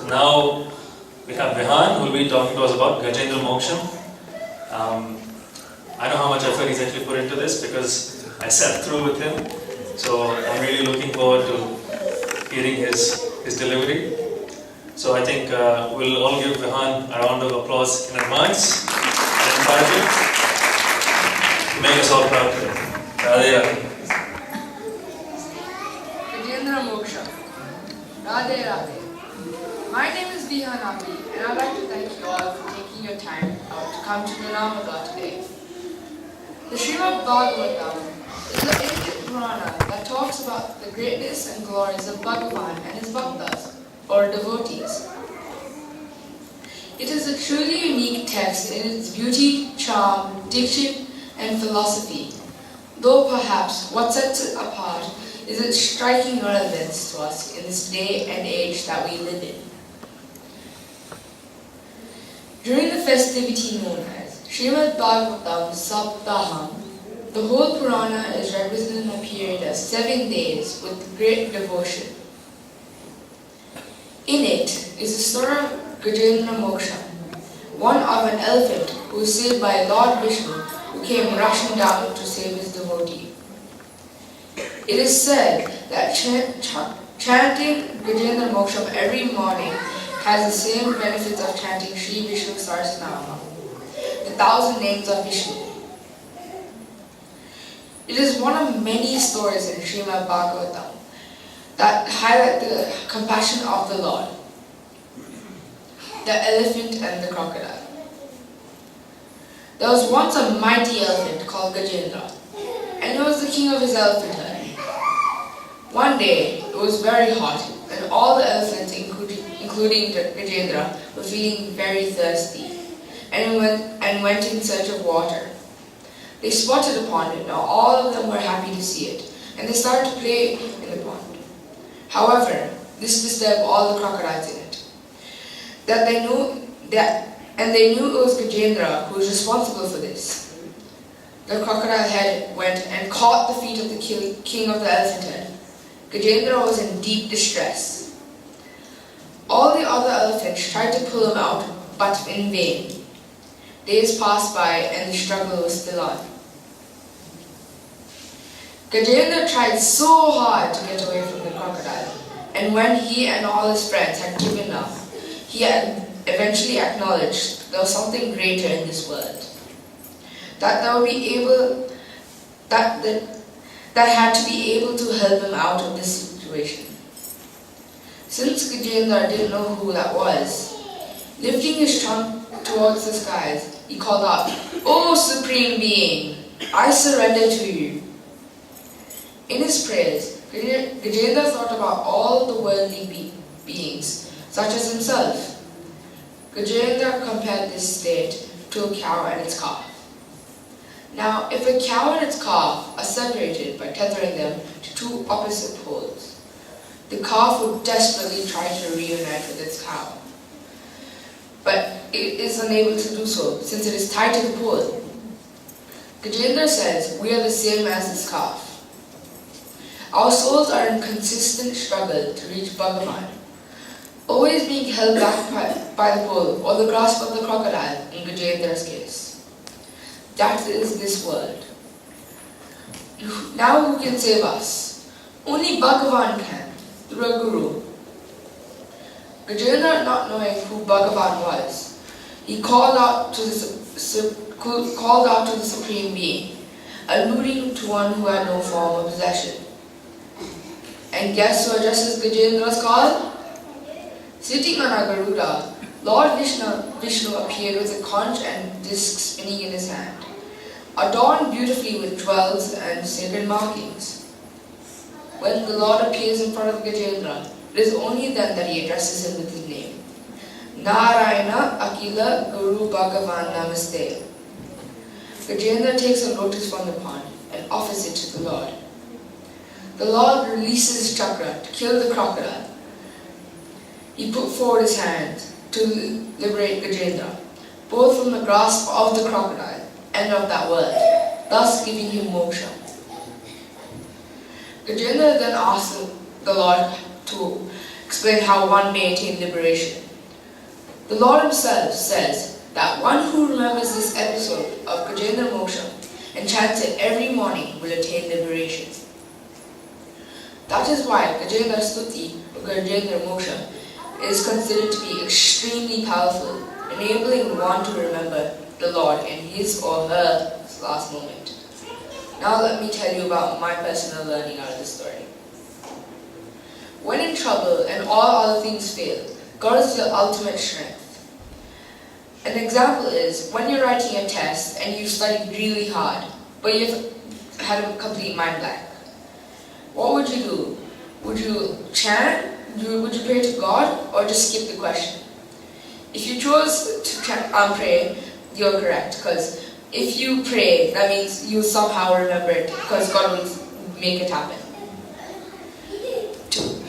Now we have Vihaan who will be talking to us about Gajendra Moksham. I know how much effort he's actually put into this because I sat through with him. So I'm really looking forward to hearing his delivery. So I think we'll all give Vihaan a round of applause in advance and encourage him to make us all proud today. Radhe Radhe. Gajendra Moksham. Radhe Radhe. My name is Vihaan and I'd like to thank you all for taking your time out to come to the Namada today. The Srimad Bhagavatam is the ancient Purana that talks about the greatness and glories of Bhagavan and his Bhaktas, or devotees. It is a truly unique text in its beauty, charm, diction, and philosophy, though perhaps what sets it apart is its striking relevance to us in this day and age that we live in. During the festivity known as Srimad Bhagavatam Saptaham, the whole Purana is represented in a period of 7 days with great devotion. In it is the story of Gajendra Moksham, one of an elephant who was saved by Lord Vishnu, who came rushing down to save his devotee. It is said that chanting Gajendra Moksham every morning has the same benefits of chanting Sri Vishnu Sahasranama, the 1,000 names of Vishnu. It is one of many stories in Srimad Bhagavatam that highlight the compassion of the Lord, the elephant and the crocodile. There was once a mighty elephant called Gajendra, and he was the king of his elephant herd. One day, it was very hot, and all the elephants, including Gajendra, were feeling very thirsty, and went in search of water. They spotted a pond, and all of them were happy to see it, and they started to play in the pond. However, this disturbed all the crocodiles in it. They knew it was Gajendra who was responsible for this. The crocodile head went and caught the feet of the king of the elephant herd. Gajendra was in deep distress. All the other elephants tried to pull him out, but in vain. Days passed by and the struggle was still on. Gajendra tried so hard to get away from the crocodile, and when he and all his friends had given up, he had eventually acknowledged there was something greater in this world, that had to be able to help him out of this situation. Since Gajendra didn't know who that was, lifting his trunk towards the skies, he called out, "O Supreme Being, I surrender to you." In his prayers, Gajendra thought about all the worldly beings, such as himself. Gajendra compared this state to a cow and its calf. Now, if a cow and its calf are separated by tethering them to two opposite poles, the calf would desperately try to reunite with its cow. But it is unable to do so since it is tied to the pole. Gajendra says we are the same as this calf. Our souls are in consistent struggle to reach Bhagavan, always being held back by the pole or the grasp of the crocodile in Gajendra's case. That is this world. Now who can save us? Only Bhagavan can, through a guru. Gajendra, not knowing who Bhagavan was, he called out to the Supreme Being, alluding to one who had no form or possession. And guess who addresses Gajendra's call? Sitting on a Garuda, Lord Vishnu appeared with a conch and disc spinning in his hand, adorned beautifully with jewels and sacred markings. When the Lord appears in front of Gajendra, it is only then that he addresses him with his name. Narayana Akila Guru Bhagavan Namaste. Gajendra takes a lotus from the pond and offers it to the Lord. The Lord releases his chakra to kill the crocodile. He put forward his hand to liberate Gajendra, both from the grasp of the crocodile and of that world, thus giving him moksha. Gajendra then asked the Lord to explain how one may attain liberation. The Lord himself says that one who remembers this episode of Gajendra Moksham and chants it every morning will attain liberation. That is why Gajendra Stuti or Gajendra Moksham is considered to be extremely powerful, enabling one to remember the Lord in his or her last moment. Now let me tell you about my personal learning out of this story. When in trouble and all other things fail, God is your ultimate strength. An example is when you're writing a test and you studied really hard, but you've had a complete mind blank. What would you do? Would you chant? Would you pray to God or just skip the question? If you chose to pray, you're correct, because if you pray, that means you'll somehow remember it, because God will make it happen. 2.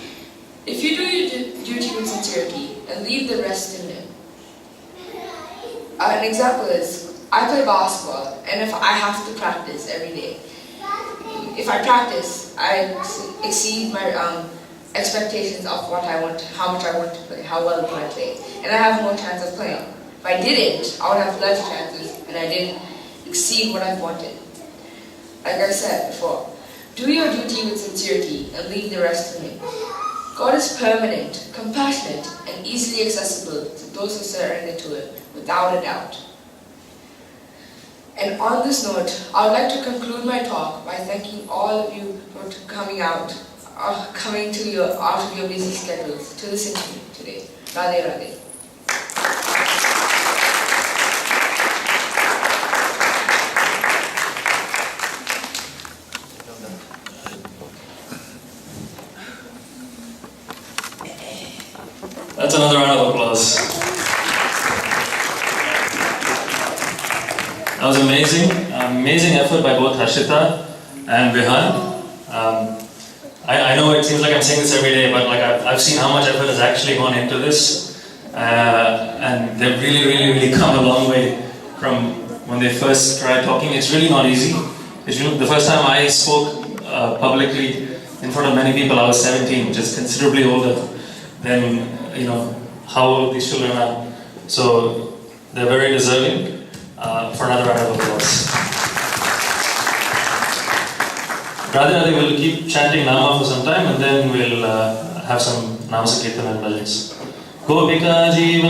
If you do your duty with sincerity and leave the rest in Him. An example is, I play basketball, and if I have to practice every day, if I practice, I exceed my expectations of what I want, how much I want to play, how well can I play, and I have more chance of playing. If I didn't, I would have less chances, and I didn't exceed what I wanted. Like I said before, do your duty with sincerity and leave the rest to Him. God is permanent, compassionate, and easily accessible to those who surrender to Him without a doubt. And on this note, I would like to conclude my talk by thanking all of you for coming out of your busy schedules to listen to me today. Radhe Radhe. That's another round of applause. That was amazing. Amazing effort by both Harshita and Vihaan. I know it seems like I'm saying this every day, but like I've seen how much effort has actually gone into this, and they've really come a long way from when they first tried talking. It's really not easy. The first time I spoke publicly in front of many people, I was 17, which is considerably older than how old these children are. So they're very deserving for another round of applause. Radhe Radhe, we'll keep chanting Nama for some time, and then we'll have some Nama Sankirtan and bhajans. Gopika Jeevan